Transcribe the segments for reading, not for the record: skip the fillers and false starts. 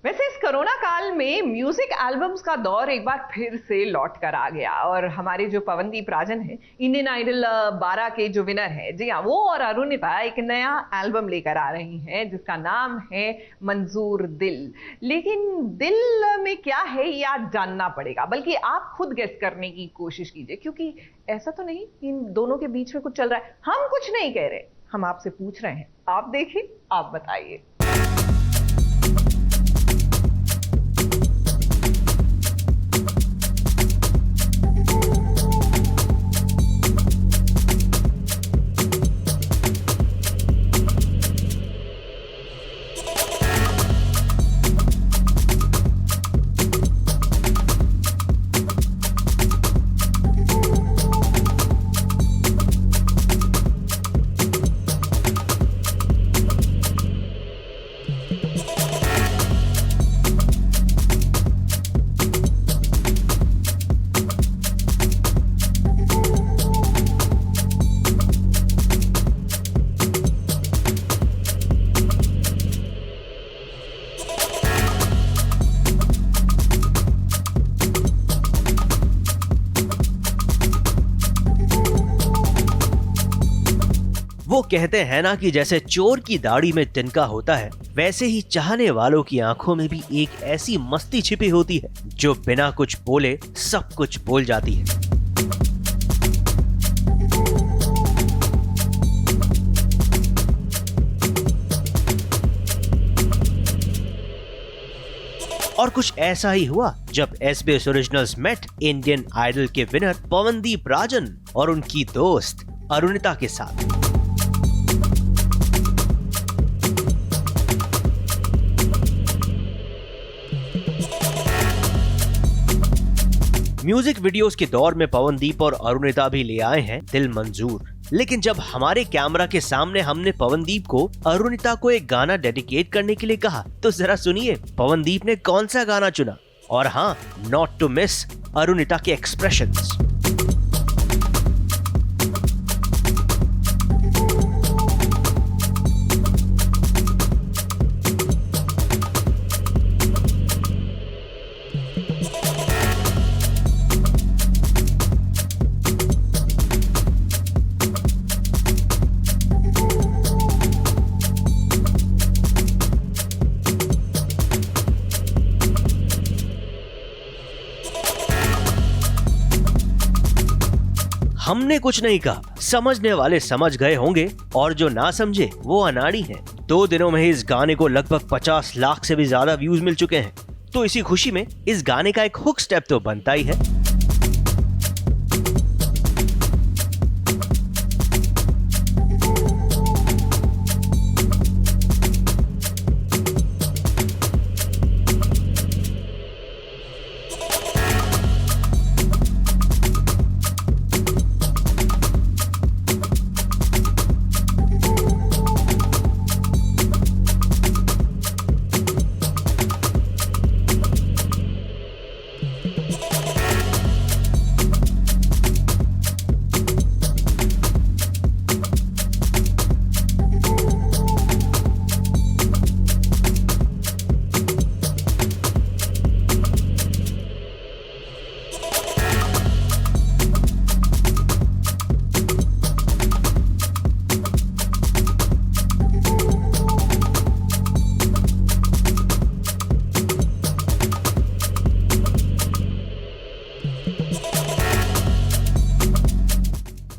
वैसे इस कोरोना काल में म्यूजिक एल्बम्स का दौर एक बार फिर से लौट कर आ गया और हमारे जो पवनदीप राजन हैं, इंडियन आइडल 12 के जो विनर हैं, जी हाँ, वो और अरुणिता एक नया एल्बम लेकर आ रही हैं जिसका नाम है मंजूर दिल। लेकिन दिल में क्या है ये आज जानना पड़ेगा, बल्कि आप खुद गेस करने की कोशिश कीजिए, क्योंकि ऐसा तो नहीं इन दोनों के बीच में कुछ चल रहा है। हम कुछ नहीं कह रहे, हम आपसे पूछ रहे हैं, आप देखिए, आप बताइए। वो कहते हैं ना कि जैसे चोर की दाढ़ी में तिनका होता है, वैसे ही चाहने वालों की आंखों में भी एक ऐसी मस्ती छिपी होती है जो बिना कुछ बोले सब कुछ बोल जाती है। और कुछ ऐसा ही हुआ जब SBS originals met Indian Idol के विनर पवनदीप राजन और उनकी दोस्त अरुणिता के साथ। म्यूजिक वीडियोस के दौर में पवनदीप और अरुणिता भी ले आए हैं दिल मंजूर। लेकिन जब हमारे कैमरा के सामने हमने पवनदीप को अरुणिता को एक गाना डेडिकेट करने के लिए कहा, तो जरा सुनिए पवनदीप ने कौन सा गाना चुना। और हाँ, नॉट टू मिस अरुणिता के एक्सप्रेशंस। हमने कुछ नहीं कहा, समझने वाले समझ गए होंगे और जो ना समझे वो अनाड़ी हैं। 2 दिनों में ही इस गाने को लगभग 50 लाख से भी ज्यादा व्यूज मिल चुके हैं, तो इसी खुशी में इस गाने का एक हुक स्टेप तो बनता ही है।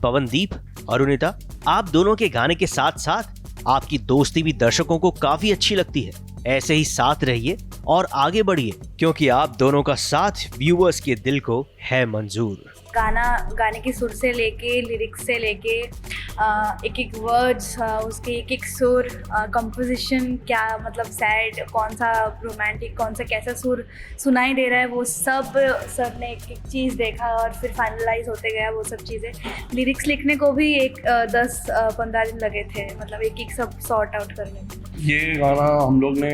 पवनदीप, अरुणिता, आप दोनों के गाने के साथ साथ आपकी दोस्ती भी दर्शकों को काफी अच्छी लगती है। ऐसे ही साथ रहिए और आगे बढ़िए, क्योंकि आप दोनों का साथ व्यूअर्स के दिल को है मंजूर। गाने की सुर से लेके लिरिक्स से लेके एक एक वर्ड्स, उसके एक एक सुर, कंपोजिशन, क्या मतलब सैड, कौन सा रोमांटिक, कौन सा कैसा सुर सुनाई दे रहा है, वो सब सर ने एक एक चीज़ देखा और फिर फाइनलाइज होते गया वो सब चीज़ें। लिरिक्स लिखने को भी 10-15 दिन लगे थे, मतलब एक एक सब सॉर्ट आउट करने में। ये गाना हम लोग ने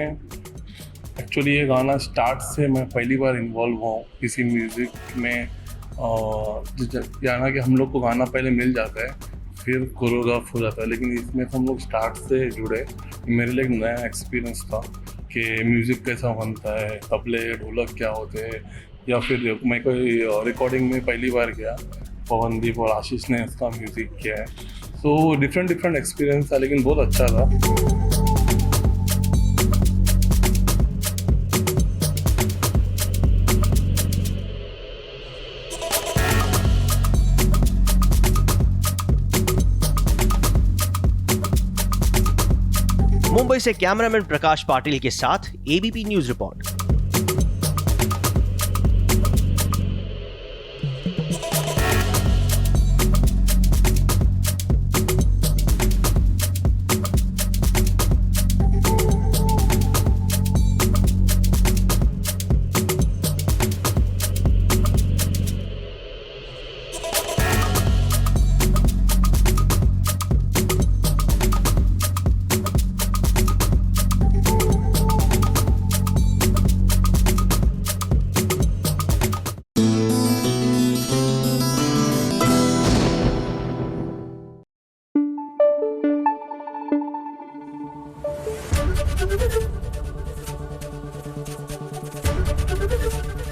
एक्चुअली, ये गाना स्टार्ट से मैं पहली बार इन्वॉल्व हुआ हूँ किसी म्यूज़िक में। याना कि हम लोग को गाना पहले मिल जाता है, फिर कोरियोग्राफ हो जाता है, लेकिन इसमें तो हम लोग स्टार्ट से जुड़े। मेरे लिए एक नया एक्सपीरियंस था कि म्यूज़िक कैसा बनता है, तबले ढोलक क्या होते हैं, या फिर मैं कोई रिकॉर्डिंग में पहली बार गया, पवनदीप और आशीष ने इसका म्यूज़िक किया है। सो डिफरेंट एक्सपीरियंस था, लेकिन बहुत अच्छा था। मुंबई से कैमरामैन प्रकाश पाटिल के साथ ABP news report.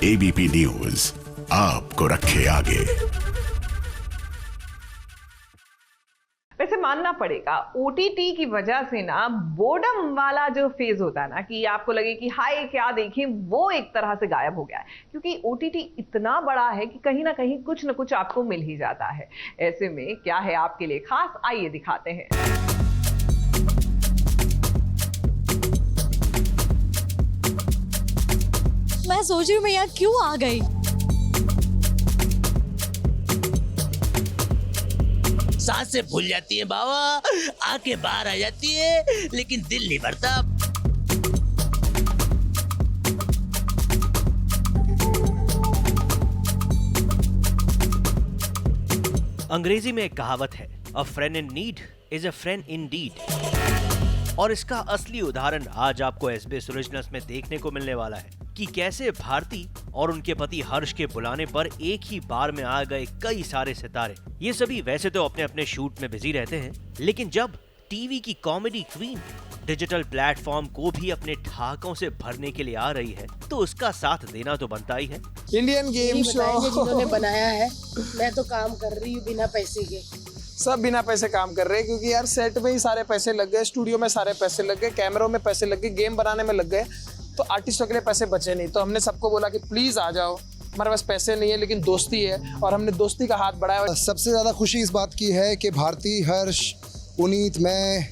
ABP news आपको रखे आगे। वैसे मानना पड़ेगा ओटीटी की वजह से ना बोर्डम वाला जो फेज होता है ना कि आपको लगे कि हाय क्या देखें, वो एक तरह से गायब हो गया है, क्योंकि ओटीटी इतना बड़ा है कि कहीं ना कहीं कुछ ना कुछ आपको मिल ही जाता है। ऐसे में क्या है आपके लिए खास, आइए दिखाते हैं। मैं सोच रही हूँ मैं यहाँ क्यों आ गई। सांस से भूल जाती है बाबा, आंखें बाहर आ जाती है, लेकिन दिल नहीं भरता। अंग्रेजी में एक कहावत है, a friend in need is a friend indeed, और इसका असली उदाहरण आज आपको एसबीएस ओरिजिनल्स में देखने को मिलने वाला है कि कैसे भारती और उनके पति हर्ष के बुलाने पर एक ही बार में आ गए कई सारे सितारे। ये सभी वैसे तो अपने अपने शूट में बिजी रहते हैं, लेकिन जब टीवी की कॉमेडी क्वीन डिजिटल प्लेटफॉर्म को भी अपने ठहाकों से भरने के लिए आ रही है, तो उसका साथ देना तो बनता ही है। इंडियन गेम शो जिन्होंने बनाया है, मैं तो काम कर रही हूँ बिना पैसे के। सब बिना पैसे काम कर रहे हैं, क्योंकि यार सेट में ही सारे पैसे लग गए, स्टूडियो में सारे पैसे लग गए, कैमरों में पैसे लग गए, गेम बनाने में लग गए, तो आर्टिस्टों के लिए पैसे बचे नहीं। तो हमने सबको बोला कि प्लीज आ जाओ, हमारे पास पैसे नहीं है लेकिन दोस्ती है, और हमने दोस्ती का हाथ बढ़ाया। सबसे ज़्यादा खुशी इस बात की है कि भारती, हर्ष, पुनीत, मैं,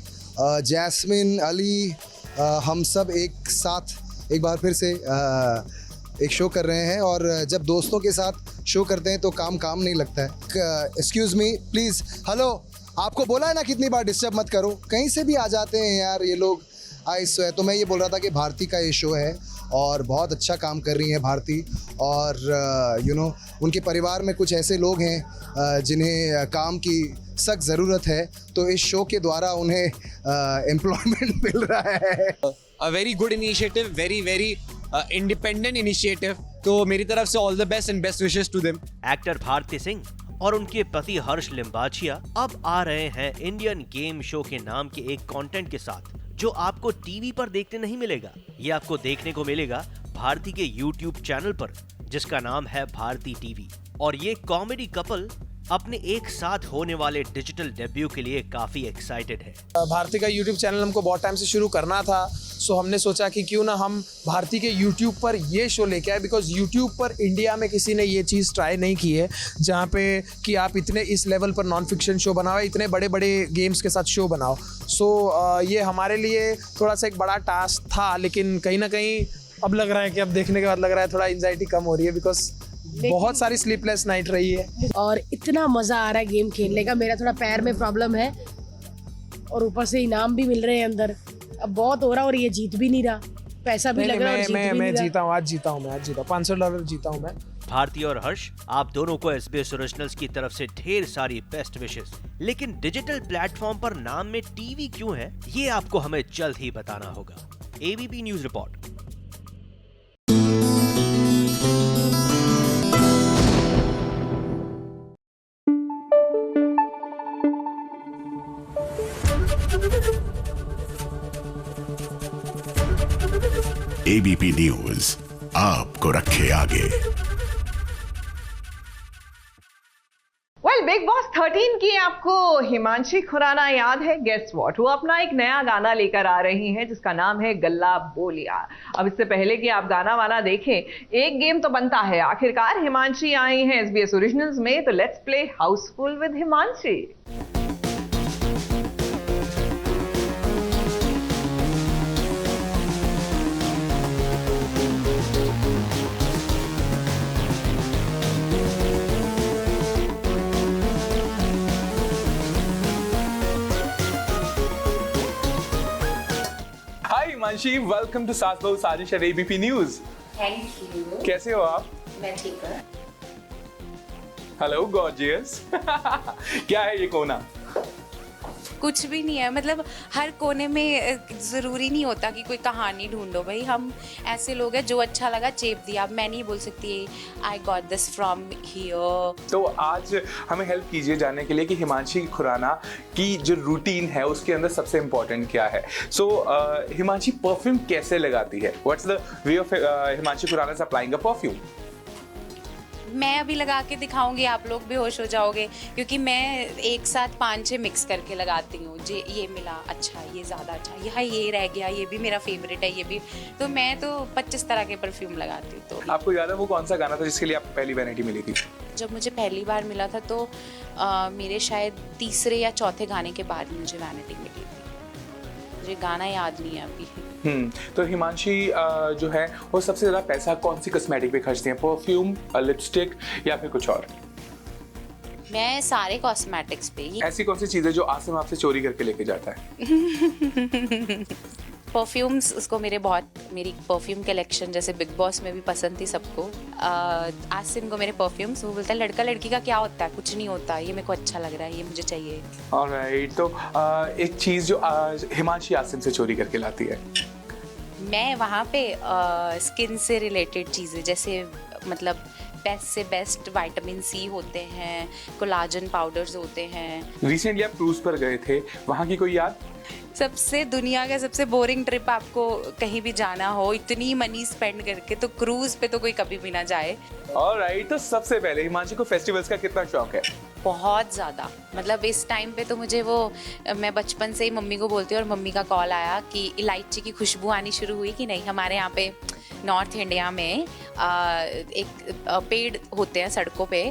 जैस्मिन, अली, हम सब एक साथ एक बार फिर से एक शो कर रहे हैं, और जब दोस्तों के साथ शो करते हैं तो काम नहीं लगता है। एक्सक्यूज़ मी प्लीज़, हेलो, आपको बोला है ना कितनी बार डिस्टर्ब मत करो, कहीं से भी आ जाते हैं यार ये लोग। शो है तो मैं ये बोल रहा था कि भारती का ये शो है और बहुत अच्छा काम कर रही हैं भारती, और उनके परिवार में कुछ ऐसे लोग हैं जिन्हें काम की सख्त ज़रूरत है, तो इस शो के द्वारा उन्हें एम्प्लॉयमेंट मिल रहा है। A very good initiative, very independent initiative, तो मेरी तरफ से all the best and best wishes to them. Actor Bharti Singh और उनके पति हर्ष लिम्बाचिया अब आ रहे हैं इंडियन गेम शो के नाम के एक कंटेंट के साथ, जो आपको टीवी पर देखने नहीं मिलेगा। ये आपको देखने को मिलेगा भारती के यूट्यूब चैनल पर, जिसका नाम है भारती टीवी। और ये कॉमेडी कपल अपने एक साथ होने वाले डिजिटल डेब्यू के लिए काफी एक्साइटेड है। भारती का यूट्यूब चैनल हमको बहुत टाइम से शुरू करना था, सो हमने सोचा कि क्यों ना हम भारती के यूट्यूब पर ये शो लेके आए, बिकॉज यूट्यूब पर इंडिया में किसी ने ये चीज़ ट्राई नहीं की है, जहाँ पे कि आप इतने इस लेवल पर नॉन फिक्शन शो बनाओ, इतने बड़े बड़े गेम्स के साथ शो बनाओ। सो ये हमारे लिए थोड़ा सा एक बड़ा टास्क था, लेकिन कहीं ना कहीं अब लग रहा है कि अब देखने के बाद लग रहा है थोड़ा एंजाइटी कम हो रही है, बिकॉज बहुत सारी स्लीपलेस नाइट रही है और इतना मज़ा आ रहा है गेम खेलने का। मेरा थोड़ा पैर में प्रॉब्लम है और ऊपर से इनाम भी मिल रहे हैं अंदर, अब बहुत हो रहा और ये जीत भी नहीं रहा, पैसा भी लग रहा है और जीत भी नहीं रहा। जीता हूँ, आज जीता हूँ मैं, $500 जीता हूँ मैं। भारती और हर्ष, आप दोनों को एसबीएस ओरिजिनल्स की तरफ से ढेर सारी बेस्ट विशेस। लेकिन डिजिटल प्लेटफॉर्म पर नाम में टीवी क्यों है, ये आपको हमें जल्द ही बताना होगा। ABP news report. ABP news आपको रखे आगे। वेल, बिग बॉस 13 की आपको हिमांशी खुराना याद है? गेस व्हाट, वो अपना एक नया गाना लेकर आ रही हैं जिसका नाम है गल्ला बोलिया। अब इससे पहले कि आप गाना वाना देखें, एक गेम तो बनता है। आखिरकार हिमांशी आई हैं SBS ओरिजिनल्स में, तो let's play Housefull with Himanshi. Himanshi, welcome to Saas Bahu Saazish at ABP News. Thank you. कैसे हो आप? मैं ठीक हूँ। Hello gorgeous. क्या है ये कोना? कुछ भी नहीं है, मतलब हर कोने में ज़रूरी नहीं होता कि कोई कहानी ढूंढो। भाई हम ऐसे लोग हैं जो अच्छा लगा चेप दिया। अब मैं नहीं बोल सकती I got this from here. तो आज हमें हेल्प कीजिए जानने के लिए कि हिमांशी खुराना की जो रूटीन है उसके अंदर सबसे इम्पोर्टेंट क्या है। सो हिमांशी परफ्यूम कैसे लगाती है? What's the way of Himanshi Khurana is applying a perfume? मैं अभी लगा के दिखाऊंगी, आप लोग बेहोश हो जाओगे, क्योंकि मैं एक साथ 5-6 मिक्स करके लगाती हूँ। ये मिला अच्छा, ये ज़्यादा अच्छा, यहाँ ये रह गया, ये भी मेरा फेवरेट है, ये भी। तो मैं तो 25 तरह के परफ्यूम लगाती हूँ। तो आपको याद है वो कौन सा गाना था जिसके लिए आपको पहली वैनिटी मिली थी? जब मुझे पहली बार मिला था तो मेरे शायद तीसरे या चौथे गाने के बाद मुझे वैनिटी मिली थी। मुझे गाना याद नहीं है अभी। तो हिमांशी जो है वो सबसे ज़्यादा पैसा कौन सी कॉस्मेटिक पे खर्चती हैं? परफ्यूम, लिपस्टिक या फिर कुछ और? मैं सारे कॉस्मेटिक्स पे ही। ऐसी कौन सी चीज़ें जो आसिम आपसे चोरी करके लेके जाता है? परफ्यूम्स, उसको मेरी परफ्यूम कलेक्शन जैसे बिग बॉस में भी पसंद थी सबको। आसिम को मेरे परफ्यूम्स, वो बोलता है लड़का लड़की का क्या होता है, कुछ नहीं होता, ये मेरे को अच्छा लग रहा है, ये मुझे चाहिए। ऑलराइट, तो एक चीज़ जो हिमांशी आसिम से चोरी करके लाती है? मैं वहाँ पे स्किन से रिलेटेड चीज़ें, जैसे मतलब बेस्ट से बेस्ट विटामिन सी होते हैं, कोलाजन पाउडर्स होते हैं। रिसेंटली आप क्रूज पर गए थे, वहाँ की कोई याद? सबसे दुनिया का सबसे बोरिंग ट्रिप आपको कहीं भी जाना हो इतनी मनी स्पेंड करके, तो क्रूज पे तो कोई कभी भी ना जाए। ऑलराइट, तो सबसे पहले हिमांशी को फेस्टिवल्स का कितना शौक है? बहुत ज़्यादा, मतलब इस टाइम पे तो मुझे मैं बचपन से ही मम्मी को बोलती हूँ, और मम्मी का कॉल आया कि इलायची की खुशबू आनी शुरू हुई कि नहीं। हमारे यहाँ पे नॉर्थ इंडिया में एक पेड़ होते हैं सड़कों पे,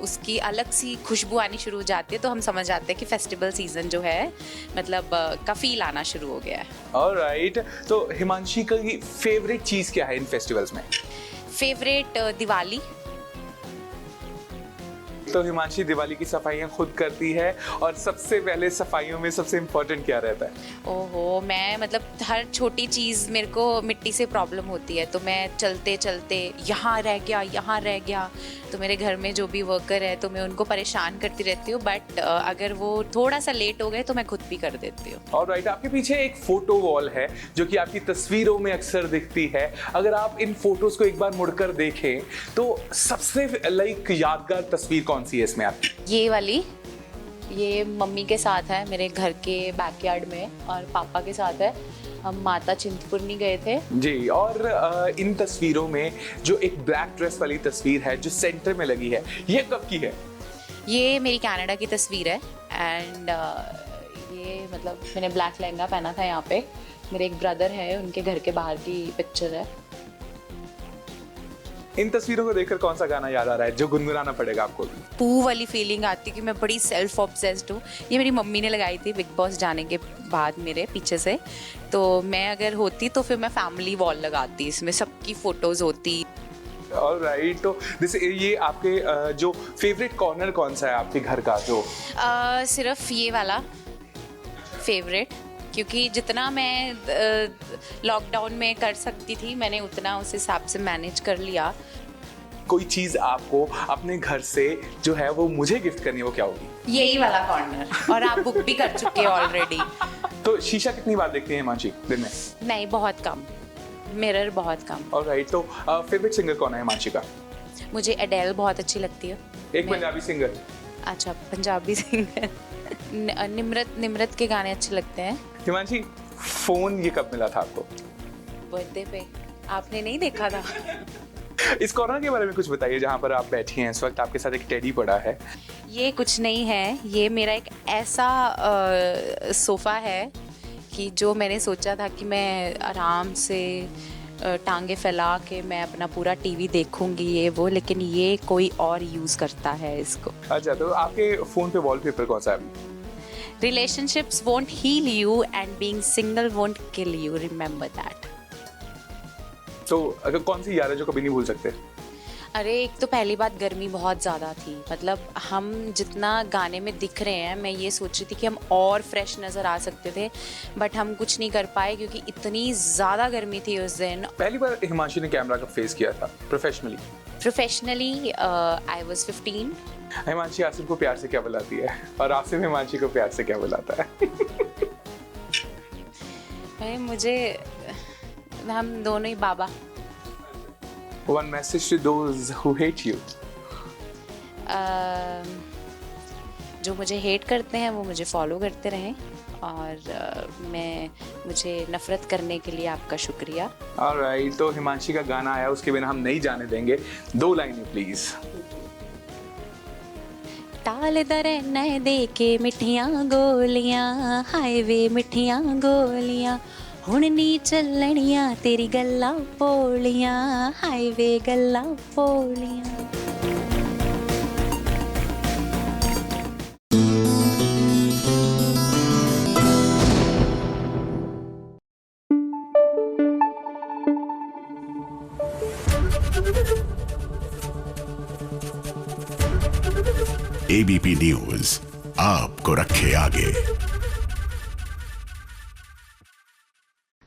उसकी अलग सी खुशबू आनी शुरू हो जाती है, तो हम समझ जाते हैं कि फेस्टिवल सीजन जो है मतलब का फील आना शुरू हो गया है। ऑलराइट, तो हिमांशी की फेवरेट चीज़ क्या है इन फेस्टिवल्स में? फेवरेट दिवाली। तो हिमांशी दिवाली की सफाइयाँ खुद करती है, और सबसे पहले सफाइयों में सबसे इम्पोर्टेंट क्या रहता है? ओहो, मैं मतलब हर छोटी चीज़, मेरे को मिट्टी से प्रॉब्लम होती है, तो मैं चलते चलते यहाँ रह गया, तो मेरे घर में जो भी वर्कर है तो मैं उनको परेशान करती रहती हूँ, बट अगर वो थोड़ा सा लेट हो गए तो मैं खुद भी कर देती हूँ। ऑलराइट, आपके पीछे एक फोटो वॉल है जो कि आपकी तस्वीरों में अक्सर दिखती है। अगर आप इन फोटोज को एक बार मुड़कर देखें तो सबसे यादगार तस्वीर कौन सी है इसमें आपकी? ये वाली, ये मम्मी के साथ है मेरे घर के बैकयार्ड में, और पापा के साथ है, हम माता चिंतपूर्णी गए थे जी। और इन तस्वीरों में जो एक ब्लैक ड्रेस वाली तस्वीर है जो सेंटर में लगी है, ये कब की है? ये मेरी कनाडा की तस्वीर है, एंड ये मतलब मैंने ब्लैक लहंगा पहना था। यहाँ पे मेरे एक ब्रदर है, उनके घर के बाहर की पिक्चर है। इन तस्वीरों को देखकर कौन सा गाना याद आ रहा है जो गुनगुनाना पड़ेगा आपको? पू वाली फीलिंग आती है कि मैं बड़ी सेल्फ ऑब्सेस्ड हूँ। ये मेरी मम्मी ने लगाई थी बिग बॉस जाने के बाद मेरे पीछे से, तो मैं अगर होती तो फिर मैं फैमिली वॉल लगाती, इसमें सबकी फोटोज होती। ऑलराइट, तो ये आपके जो फेवरेट कॉर्नर कौन सा है आपके घर का? जो सिर्फ ये वाला फेवरेट, क्योंकि जितना मैं लॉकडाउन में कर सकती थी मैंने उतना उस हिसाब से मैनेज कर लिया। कोई चीज़ आपको अपने घर से जो है वो मुझे गिफ्ट करनी है, वो क्या होगी? यही वाला कॉर्नर, और आप बुक भी कर चुके हैं ऑलरेडी। तो शीशा कितनी बार देखते हैं हिमांशी दिन में? नहीं, बहुत कम, मिरर बहुत कम। ऑलराइट, तो फेवरेट सिंगर कौन है हिमांशी का? मुझे एडेल बहुत अच्छी लगती है। एक पंजाबी सिंगर? अच्छा, पंजाबी सिंगर निम्रत के गाने अच्छे लगते हैं। हिमांशी, फोन ये कब मिला था आपको? बर्थडे पे। आपने नहीं देखा था? इस कॉर्नर के बारे में कुछ बताइए, जहाँ पर आप बैठी हैं इस वक्त, आपके साथ एक टेडी पड़ा है। ये कुछ नहीं है, ये मेरा एक ऐसा सोफ़ा है कि जो मैंने सोचा था कि मैं आराम से टांगे फैला के मैं अपना पूरा टीवी देखूंगी ये वो, लेकिन ये कोई और यूज़ करता है इसको। अच्छा, तो आपके फ़ोन पे वॉलपेपर कौन सा है? Relationships won't heal you and being single won't kill you, remember that. तो अगर कौन सी याद है जो कभी नहीं भूल सकते? अरे एक तो पहली बात गर्मी बहुत ज़्यादा थी, मतलब हम जितना गाने में दिख रहे हैं, मैं ये सोच रही थी कि हम और फ्रेश नज़र आ सकते थे, बट हम कुछ नहीं कर पाए क्योंकि इतनी ज़्यादा गर्मी थी उस दिन। पहली बार हिमांशी ने कैमरा का फेस किया था professionally? Professionally I was 15। Himanshi Asif को प्यार से क्या बुलाती है और आसिफ हिमांशी को प्यार से क्या बुलाता है? भाई मुझे, हम दोनों ही बाबा। One message to those who hate you. जो मुझे हेट करते हैं वो मुझे फॉलो करते रहें, और मुझे नफरत करने के लिए आपका शुक्रिया। Alright, तो हिमांशी का गाना आया, उसके बिना हम नहीं जाने देंगे। 2 लाइनें प्लीज। टाल दरे न दे के मिठियां गोलियां, हाईवे मिठियां गोलियां, हुण नी चलनियां तेरी गल्लां पोलियां, हाईवे गल्लां पोलियां। एबीपी न्यूज आपको रखे आगे।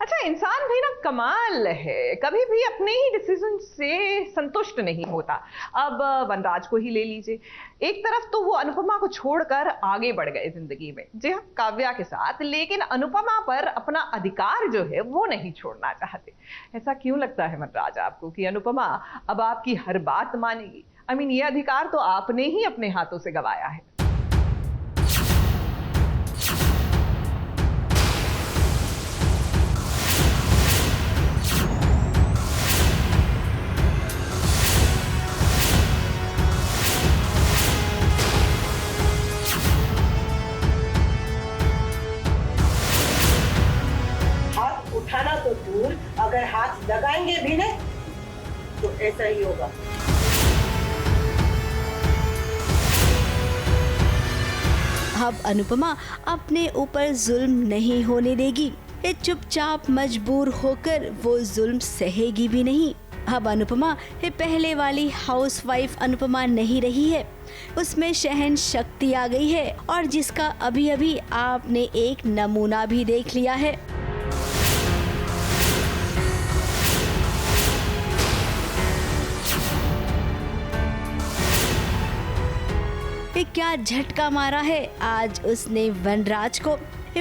अच्छा, इंसान भी ना कमाल है, कभी भी अपने ही डिसीजन से संतुष्ट नहीं होता। अब वनराज को ही ले लीजिए, एक तरफ तो वो अनुपमा को छोड़कर आगे बढ़ गए जिंदगी में, जी हाँ, काव्या के साथ, लेकिन अनुपमा पर अपना अधिकार जो है वो नहीं छोड़ना चाहते। ऐसा क्यों लगता है वनराज आपको कि अनुपमा अब आपकी हर बात मानेगी? ये अधिकार तो आपने ही अपने हाथों से गंवाया है। हाथ उठाना तो दूर, अगर हाथ लगाएंगे भी ना तो ऐसा ही होगा। अब अनुपमा अपने ऊपर जुल्म नहीं होने देगी। ये चुपचाप मजबूर होकर वो जुल्म सहेगी भी नहीं। अब अनुपमा ये पहले वाली हाउसवाइफ अनुपमा नहीं रही है, उसमें सहन शक्ति आ गई है, और जिसका अभी अभी आपने एक नमूना भी देख लिया है। क्या झटका मारा है आज उसने वनराज को।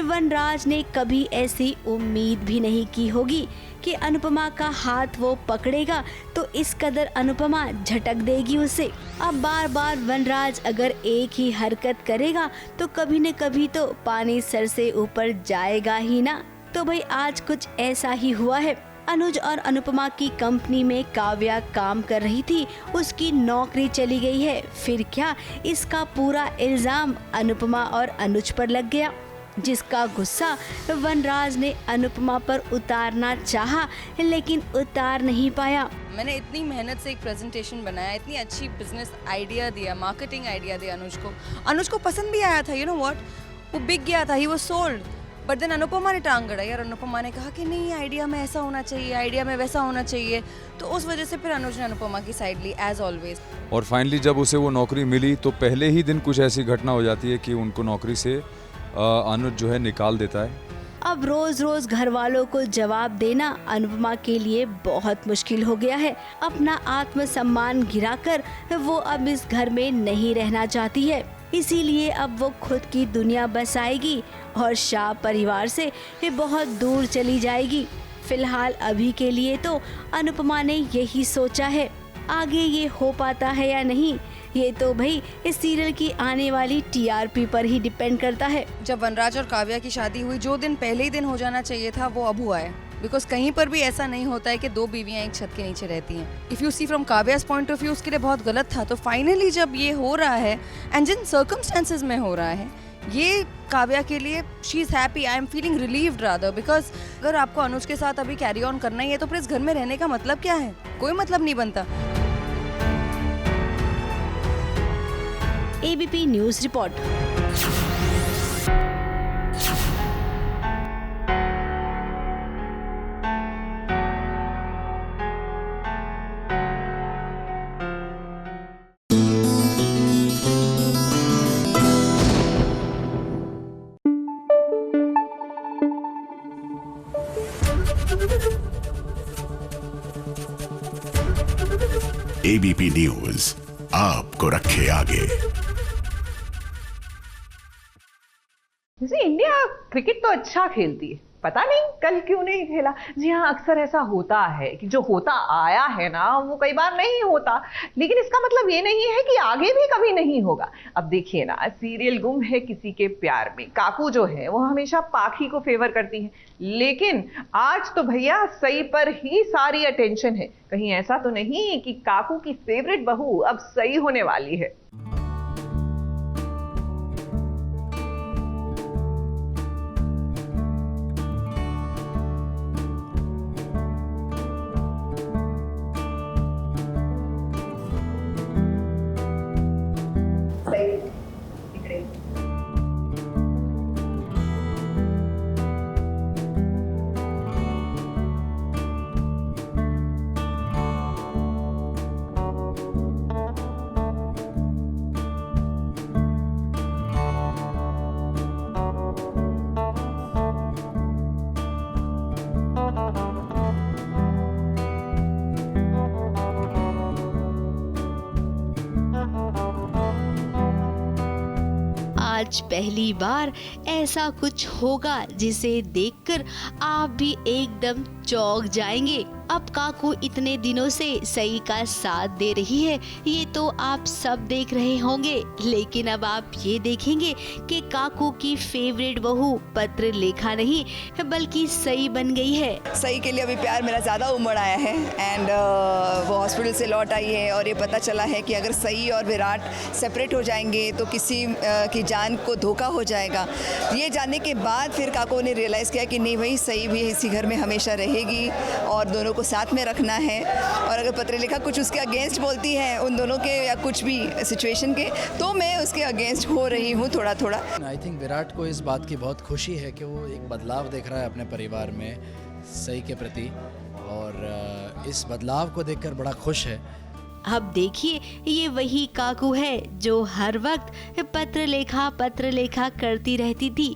वनराज ने कभी ऐसी उम्मीद भी नहीं की होगी कि अनुपमा का हाथ वो पकड़ेगा तो इस कदर अनुपमा झटक देगी उसे। अब बार बार वनराज अगर एक ही हरकत करेगा तो कभी न कभी तो पानी सर से ऊपर जाएगा ही ना। तो भाई आज कुछ ऐसा ही हुआ है। अनुज और अनुपमा की कंपनी में काव्या काम कर रही थी, उसकी नौकरी चली गई है। फिर क्या, इसका पूरा इल्जाम अनुपमा और अनुज पर लग गया, जिसका गुस्सा वनराज ने अनुपमा पर उतारना चाहा लेकिन उतार नहीं पाया। मैंने इतनी मेहनत से एक प्रेजेंटेशन बनाया, इतनी अच्छी बिजनेस आइडिया दिया, मार्केटिंग आइडिया दिया अनुज को पसंद भी आया था। यू नो व्हाट, वो बिक गया था, he was sold. But then Anupama ने टांग अड़ाई और अनुपमा ने कहा कि नहीं, आइडिया में ऐसा होना चाहिए, आइडिया में वैसा होना चाहिए। तो उस वजह से फिर अनुज ने अनुपमा की साइड ली एज ऑलवेज। और फाइनली जब उसे वो नौकरी मिली तो पहले ही दिन कुछ ऐसी घटना हो जाती है कि उनको नौकरी से अनुज जो है निकाल देता है। अब रोज रोज घर वालों को जवाब देना अनुपमा के लिए बहुत मुश्किल हो गया है। अपना आत्मसम्मान गिराकर वो अब इस घर में नहीं रहना चाहती है, इसीलिए अब वो खुद की दुनिया बसाएगी और शाह परिवार से बहुत दूर चली जाएगी। फिलहाल अभी के लिए तो अनुपमा ने यही सोचा है। आगे ये हो पाता है या नहीं, ये तो भाई इस सीरियल की आने वाली टीआरपी पर ही डिपेंड करता है। जब वनराज और काव्या की शादी हुई, जो दिन पहले ही दिन हो जाना चाहिए था वो अब हुआ है। बिकॉज कहीं पर भी ऐसा नहीं होता है कि दो बीवियां एक छत के नीचे रहती हैं. इफ़ यू सी फ्रॉम काव्या's पॉइंट ऑफ व्यू उसके लिए बहुत गलत था. तो फाइनली जब ये हो रहा है एंड जिन सर्कमस्टेंसेज में हो रहा है, ये काव्या के लिए she is happy. I am feeling relieved rather, because अगर आपको अनुज के साथ अभी कैरी ऑन करना ही है तो फिर इस घर में रहने का मतलब क्या है? कोई मतलब नहीं बनता. ABP news report. ABP news आपको रखे आगे. जैसे इंडिया क्रिकेट तो अच्छा खेलती है, पता नहीं कल क्यों नहीं खेला. जी हाँ, अक्सर ऐसा होता है कि जो होता आया है ना वो कई बार नहीं होता, लेकिन इसका मतलब ये नहीं है कि आगे भी कभी नहीं होगा. अब देखिए ना, सीरियल गुम है किसी के प्यार में, काकू जो है वो हमेशा पाखी को फेवर करती है, लेकिन आज तो भैया सई पर ही सारी अटेंशन है. कहीं ऐसा तो नहीं कि काकू की फेवरेट बहू अब सई होने वाली है. आज पहली बार ऐसा कुछ होगा जिसे देखकर आप भी एकदम चौंक जाएंगे. अब काकू इतने दिनों से सई का साथ दे रही है, ये तो आप सब देख रहे होंगे, लेकिन अब आप ये देखेंगे कि काकू की फेवरेट बहू पत्र लेखा नहीं बल्कि सई बन गई है. सई के लिए अभी प्यार मेरा ज़्यादा उमड़ आया है एंड वो हॉस्पिटल से लौट आई है और ये पता चला है कि अगर सई और विराट सेपरेट हो जाएंगे तो किसी की जान को धोखा हो जाएगा. ये जानने के बाद फिर काकू ने रियलाइज़ किया कि नहीं भाई, सई भी इसी घर में हमेशा रहेगी और दोनों को साथ में रखना है. और अगर पत्रलेखा कुछ उसके अगेंस्ट बोलती है उन दोनों के या कुछ भी सिचुएशन के, तो मैं उसके अगेंस्ट हो रही हूँ थोड़ा थोड़ा. आई थिंक विराट को इस बात की बहुत खुशी है कि वो एक बदलाव देख रहा है अपने परिवार में सई के प्रति, और इस बदलाव को देखकर बड़ा खुश है. अब देखिए, ये वही काकू है जो हर वक्त पत्र लेखा करती रहती थी.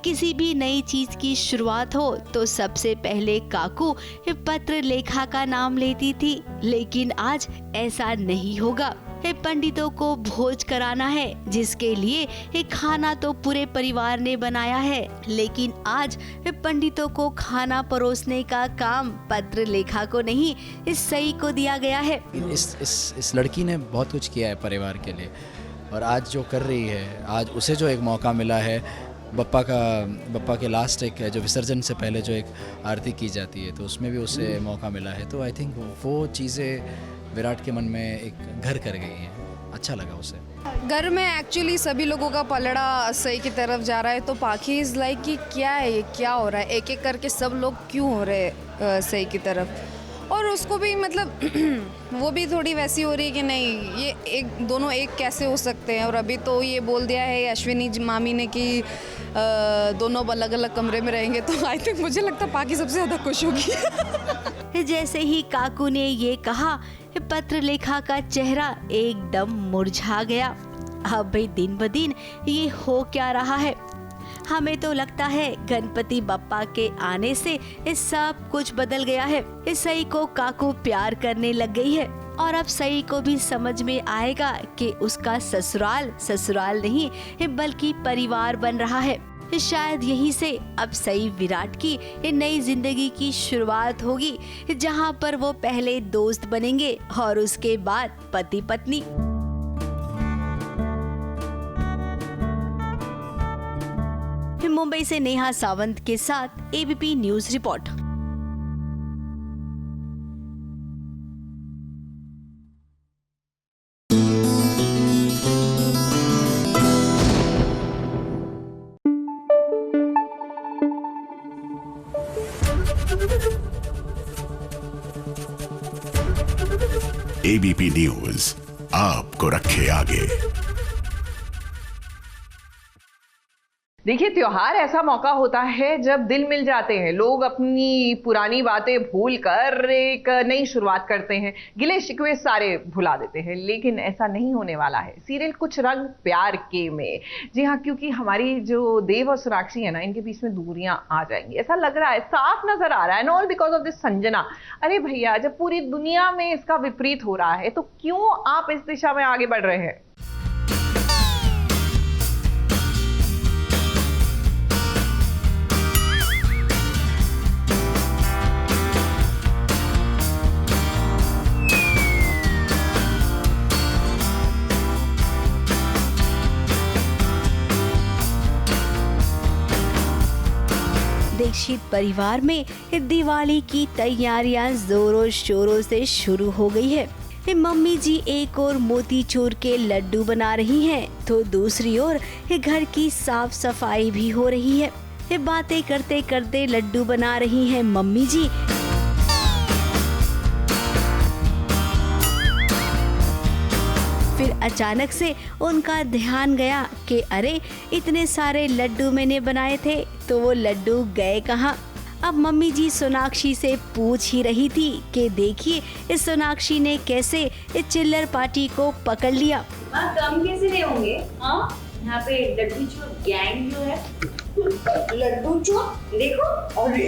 किसी भी नई चीज की शुरुआत हो तो सबसे पहले काकू पत्र लेखा का नाम लेती थी, लेकिन आज ऐसा नहीं होगा. पंडितों को भोज कराना है, जिसके लिए खाना तो पूरे परिवार ने बनाया है, लेकिन आज पंडितों को खाना परोसने का काम पत्र लेखा को नहीं, इस सई को दिया गया है. इस लड़की ने बहुत कुछ किया है परिवार के लिए, और आज जो कर रही है, आज उसे जो एक मौका मिला है, बप्पा के लास्ट एक जो विसर्जन से पहले जो एक आरती की जाती है तो उसमें भी उसे मौका मिला है. तो आई थिंक वो चीज़ें विराट के मन में एक घर कर गई हैं. अच्छा लगा उसे. घर में एक्चुअली सभी लोगों का पलड़ा सई की तरफ जा रहा है, तो पाखी इज़ लाइक कि क्या है ये, क्या हो रहा है, एक एक करके सब लोग क्यों हो रहे हैं सई की तरफ. और उसको भी मतलब वो भी थोड़ी वैसी हो रही है कि नहीं, ये दोनों एक कैसे हो सकते हैं. और अभी तो ये बोल दिया है अश्विनी मामी ने कि दोनों अलग अलग कमरे में रहेंगे, तो आई थिंक मुझे लगता है पाखी सबसे ज़्यादा खुश होगी. जैसे ही काकू ने ये कहा, पत्र लेखा का चेहरा एकदम मुरझा गया. अब भाई दिन ब दिन ये हो क्या रहा है. हमें तो लगता है गणपति बप्पा के आने से सब कुछ बदल गया है. सई को काकू प्यार करने लग गई है, और अब सई को भी समझ में आएगा कि उसका ससुराल नहीं बल्कि परिवार बन रहा है. शायद यहीं से अब सई विराट की नई जिंदगी की शुरुआत होगी, जहां पर वो पहले दोस्त बनेंगे और उसके बाद पति पत्नी. मुंबई से नेहा सावंत के साथ ABP news report. ABP news आपको रखे आगे। देखिए, त्योहार ऐसा मौका होता है जब दिल मिल जाते हैं, लोग अपनी पुरानी बातें भूल कर एक नई शुरुआत करते हैं, गिले शिकवे सारे भुला देते हैं। लेकिन ऐसा नहीं होने वाला है सीरियल कुछ रंग प्यार के में। जी हाँ, क्योंकि हमारी जो देव और सोनाक्षी है ना, इनके बीच में दूरियां आ जाएंगी, ऐसा लग रहा है, साफ नजर आ रहा है। And all because of this Sanjana. अरे भैया, जब पूरी दुनिया में इसका विपरीत हो रहा है तो क्यों आप इस दिशा में आगे बढ़ रहे हैं? दीक्षित परिवार में दिवाली की तैयारियां जोरों शोरों से शुरू हो गई है। मम्मी जी एक और मोतीचूर के लड्डू बना रही हैं, तो दूसरी ओर घर की साफ सफाई भी हो रही है। बातें करते करते लड्डू बना रही हैं मम्मी जी। फिर अचानक से उनका ध्यान गया कि अरे, इतने सारे लड्डू मैंने बनाए थे, तो वो लड्डू गए कहाँ? अब मम्मी जी सोनाक्षी से पूछ ही रही थी कि देखिए, इस सोनाक्षी ने कैसे इस चिल्लर पार्टी को पकड़ लिया। कम कैसे नहीं होंगे? यहाँ पे लड्डू चोर गैंग जो है, लड्डू चोर देखो, अरे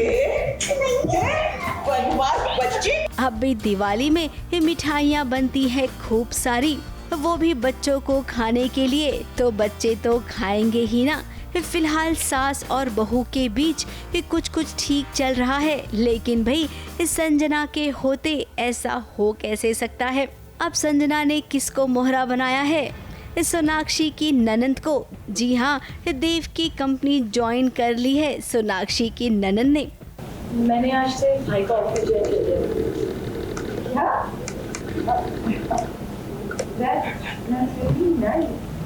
बच्चे। अब भी दिवाली में ये मिठाइयाँ बनती है खूब सारी, वो भी बच्चों को खाने के लिए, तो बच्चे तो खाएंगे ही ना। फिलहाल सास और बहू के बीच कुछ ठीक चल रहा है, लेकिन भाई इस संजना के होते ऐसा हो कैसे सकता है? अब संजना ने किसको मोहरा बनाया है? सोनाक्षी की ननंद को। जी हाँ, देव की कंपनी ज्वाइन कर ली है सोनाक्षी की ननंद ने। मैंने आज से भाई का ऑफिस ज्वाइन कर लिया।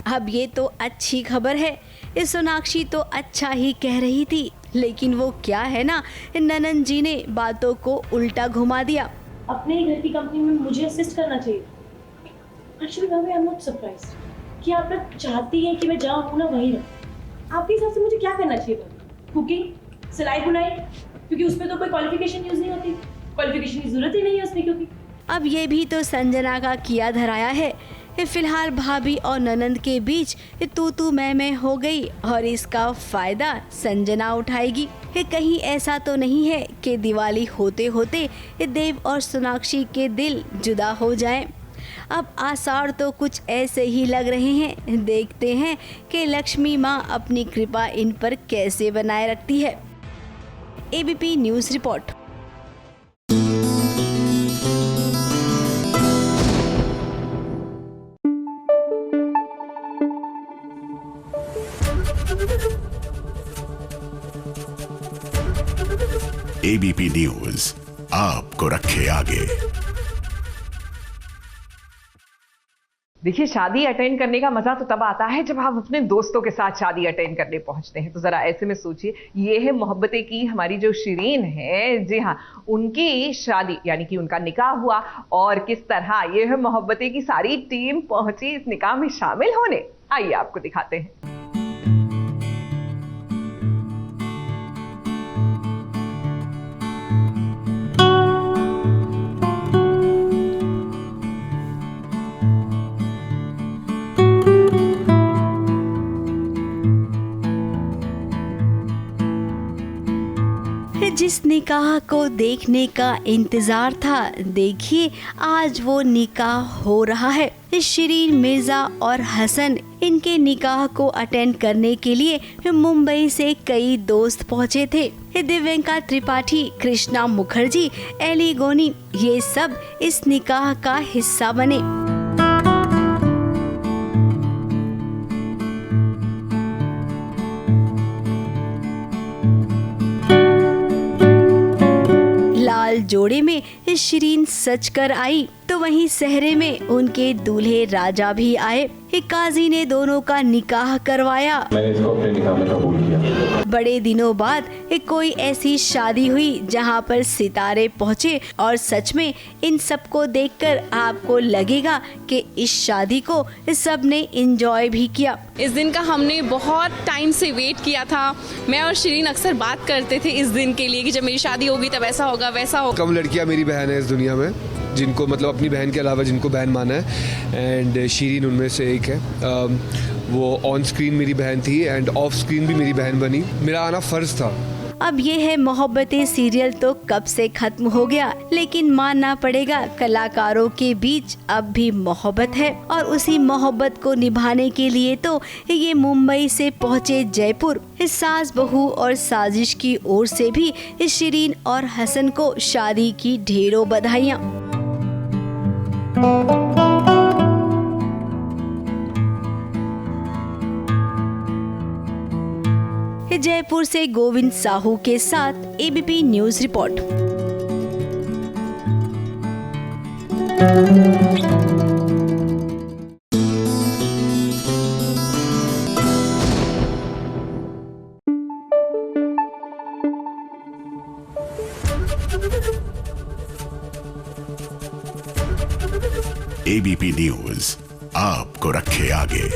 अब ये तो अच्छी खबर है। इस सोनाक्षी तो अच्छा ही कह रही थी, लेकिन वो क्या है ना, ननंद जी ने बातों को उल्टा घुमा दिया। अपने ही घर की कंपनी में मुझे असिस्ट करना चाहिए। एक्चुअली भाभी, आई एम नॉट सरप्राइज्ड कि आप लोग चाहती हैं कि मैं जहाँ हूँ ना वहीं रहूँ। आपके हिसाब से मुझे क्या करना चाहिए? कुकिंग, सिलाई बुनाई, क्योंकि उसमें तो कोई क्वालिफिकेशन यूज नहीं होती, क्वालिफिकेशन की जरूरत ही नहीं है उसमें। क्योंकि अब ये भी तो संजना का किया धराया है। फिलहाल भाभी और ननंद के बीच तू मैं हो गई, और इसका फायदा संजना उठाएगी। कहीं ऐसा तो नहीं है कि दिवाली होते होते देव और सोनाक्षी के दिल जुदा हो जाएं। अब आसार तो कुछ ऐसे ही लग रहे हैं। देखते हैं कि लक्ष्मी माँ अपनी कृपा इन पर कैसे बनाए रखती है। ABP news report. ABP news आपको रखे आगे। देखिए, शादी अटेंड करने का मजा तो तब आता है जब आप अपने दोस्तों के साथ शादी अटेंड करने पहुंचते हैं। तो जरा ऐसे में सोचिए, ये है मोहब्बतें की हमारी जो शिरीन है, जी हाँ, उनकी शादी यानी कि उनका निकाह हुआ, और किस तरह ये है मोहब्बतें की सारी टीम पहुंची इस निकाह में शामिल होने। आइए आपको दिखाते हैं। जिस निकाह को देखने का इंतजार था, देखिए आज वो निकाह हो रहा है। शिरीन मिर्जा और हसन, इनके निकाह को अटेंड करने के लिए मुंबई से कई दोस्त पहुंचे थे। दिव्यंका त्रिपाठी, कृष्णा मुखर्जी, एली गोनी, ये सब इस निकाह का हिस्सा बने। लाल जोड़े में शिरीन सज कर आई, तो वहीं सहरे में उनके दूल्हे राजा भी आए। काजी ने दोनों का निकाह करवाया। मैंने इसको अपने निकाह में कबूल किया। बड़े दिनों बाद कोई ऐसी शादी हुई जहां पर सितारे पहुंचे और सच में इन सबको देखकर आपको लगेगा कि इस शादी को सबने एंजॉय भी किया। इस दिन का हमने बहुत टाइम से वेट किया था। मैं और शिरीन अक्सर बात करते थे इस दिन के लिए कि जब मेरी शादी होगी तब ऐसा होगा वैसा होगा। कम लड़कियां मेरी बहन है इस दुनिया में जिनको मतलब अपनी बहन के अलावा जिनको बहन माना है, एंड शीरीन उनमें से एक है। वो ऑन स्क्रीन मेरी बहन थी एंड ऑफ स्क्रीन भी मेरी बहन बनी। मेरा आना फर्ज था। अब ये है मोहब्बतें सीरियल तो कब से खत्म हो गया, लेकिन मानना पड़ेगा कलाकारों के बीच अब भी मोहब्बत है और उसी मोहब्बत को निभाने के लिए तो ये मुंबई से पहुँचे जयपुर। सास बहू और साजिश की ओर से भी शिरीन और हसन को शादी की ढेरों बधाइयाँ। जयपुर से गोविंद साहू के साथ ABP news report. ABP news आपको रखे आगे।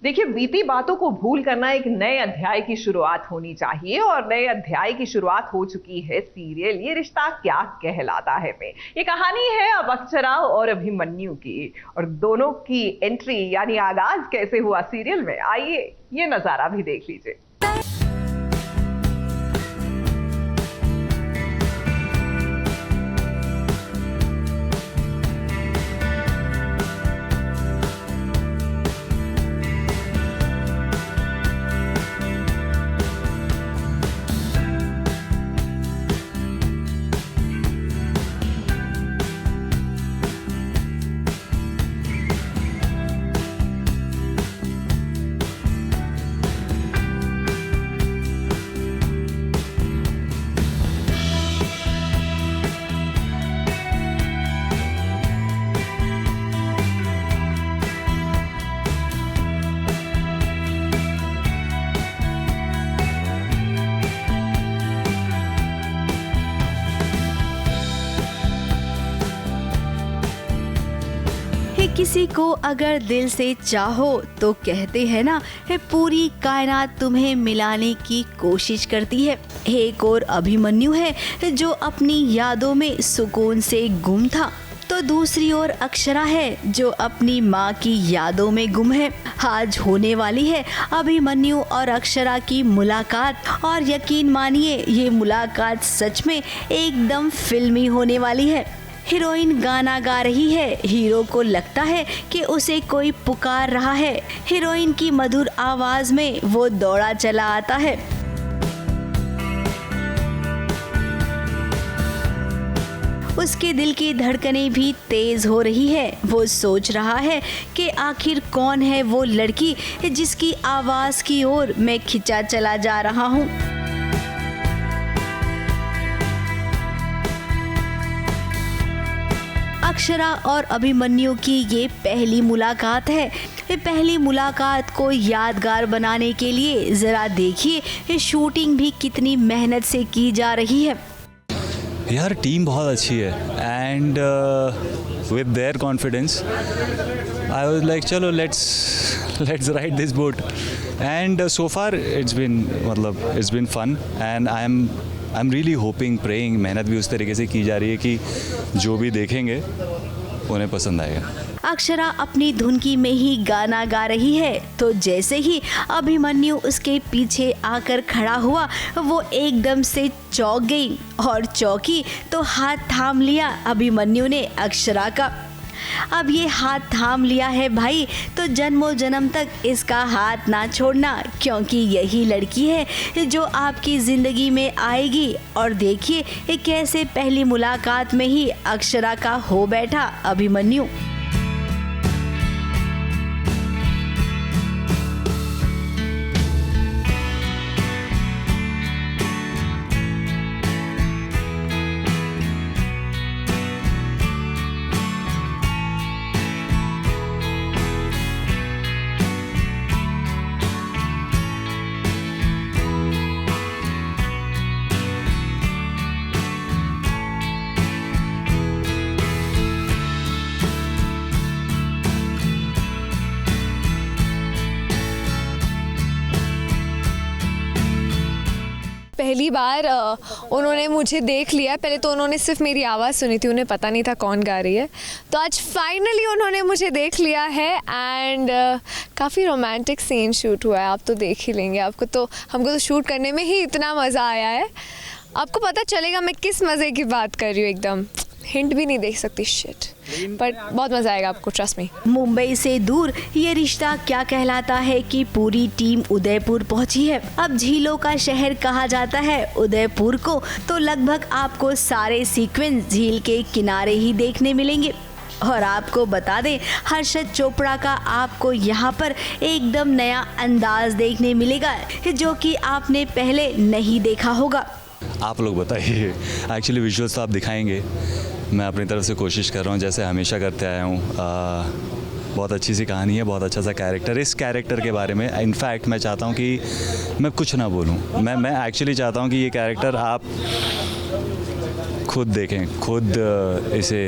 देखिए, बीती बातों को भूल करना एक नए अध्याय की शुरुआत होनी चाहिए और नए अध्याय की शुरुआत हो चुकी है सीरियल ये रिश्ता क्या कहलाता है में। ये कहानी है अब अक्षरा और अभिमन्यु की, और दोनों की एंट्री यानी आगाज कैसे हुआ सीरियल में, आइए ये नजारा भी देख लीजिए। किसी को अगर दिल से चाहो तो कहते हैं ना, पूरी कायनात तुम्हें मिलाने की कोशिश करती है। एक और अभिमन्यु है जो अपनी यादों में सुकून से गुम था, तो दूसरी ओर अक्षरा है जो अपनी माँ की यादों में गुम है। आज होने वाली है अभिमन्यु और अक्षरा की मुलाकात, और यकीन मानिए ये मुलाकात सच में एकदम फिल्मी होने वाली है। हीरोइन गाना गा रही है, हीरो को लगता है कि उसे कोई पुकार रहा है। हीरोइन की मधुर आवाज में वो दौड़ा चला आता है। उसके दिल की धड़कनें भी तेज हो रही है। वो सोच रहा है कि आखिर कौन है वो लड़की जिसकी आवाज की ओर मैं खिंचा चला जा रहा हूँ। अक्षरा और अभिमन्यु की ये पहली मुलाकात है। पहली मुलाकात को यादगार बनाने के लिए जरा देखिए शूटिंग भी कितनी मेहनत से की जा रही है। यार टीम बहुत अच्छी है and with their confidence I was like चलो let's ride this boat and so far it's been fun and I am really hoping praying मेहनत भी उस तरीके से की जा रही है कि जो भी देखेंगे उन्हें पसंद आएगा। अक्षरा अपनी धुनकी में ही गाना गा रही है, तो जैसे ही अभिमन्यु उसके पीछे आकर खड़ा हुआ वो एकदम से चौंक गई, और चौंकी तो हाथ थाम लिया अभिमन्यु ने अक्षरा का। अब ये हाथ थाम लिया है भाई, तो जन्मों जन्म तक इसका हाथ ना छोड़ना, क्योंकि यही लड़की है जो आपकी ज़िंदगी में आएगी। और देखिए कैसे पहली मुलाकात में ही अक्षरा का हो बैठा अभिमन्यु। पहली बार उन्होंने मुझे देख लिया। पहले तो उन्होंने सिर्फ मेरी आवाज़ सुनी थी, उन्हें पता नहीं था कौन गा रही है। तो आज फाइनली उन्होंने मुझे देख लिया है एंड काफ़ी रोमांटिक सीन शूट हुआ है। आप तो देख ही लेंगे, हमको तो शूट करने में ही इतना मज़ा आया है। आपको पता चलेगा मैं किस मज़े की बात कर रही हूँ, एकदम हिंट भी नहीं दे सकती शिट, पर बहुत मज़ा आएगा आपको, ट्रस्ट मी। मुंबई से दूर ये रिश्ता क्या कहलाता है कि पूरी टीम उदयपुर पहुंची है। अब झीलों का शहर कहा जाता है उदयपुर को, तो लगभग आपको सारे सीक्वेंस झील के किनारे ही देखने मिलेंगे। और आपको बता दें, हर्षद चोपड़ा का आपको यहाँ पर एकदम नया अंदाज देखने मिलेगा, जो कि आपने पहले नहीं देखा होगा। आप लोग बताइए, एक्चुअली विजुअल्स तो आप दिखाएंगे, मैं अपनी तरफ से कोशिश कर रहा हूँ जैसे हमेशा करते आया हूँ। बहुत अच्छी सी कहानी है, बहुत अच्छा सा कैरेक्टर। इस कैरेक्टर के बारे में इनफैक्ट मैं चाहता हूँ कि मैं कुछ ना बोलूँ। मैं एक्चुअली चाहता हूँ कि ये कैरेक्टर आप खुद देखें, खुद इसे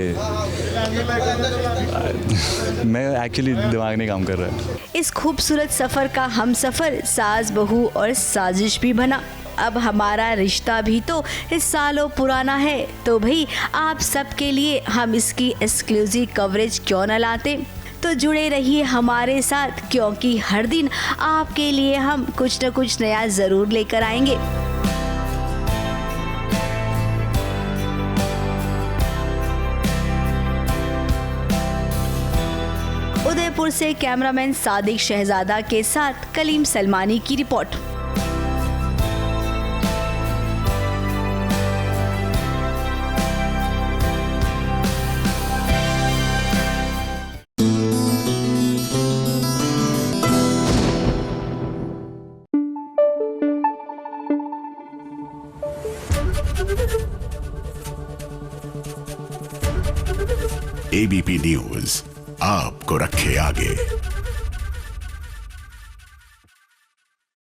मैं एक्चुअली दिमाग नहीं काम कर रहा है। इस खूबसूरत सफ़र का हम सफ़र सास बहू और साजिश भी बना। अब हमारा रिश्ता भी तो इस सालों पुराना है, तो भाई आप सबके लिए हम इसकी एक्सक्लूसिव कवरेज क्यों न लाते। तो जुड़े रहिए हमारे साथ, क्योंकि हर दिन आपके लिए हम कुछ न कुछ नया ज़रूर लेकर आएंगे। उदयपुर से कैमरामैन सादिक शहजादा के साथ कलीम सलमानी की रिपोर्ट। एबीपी न्यूज आपको रखे आगे।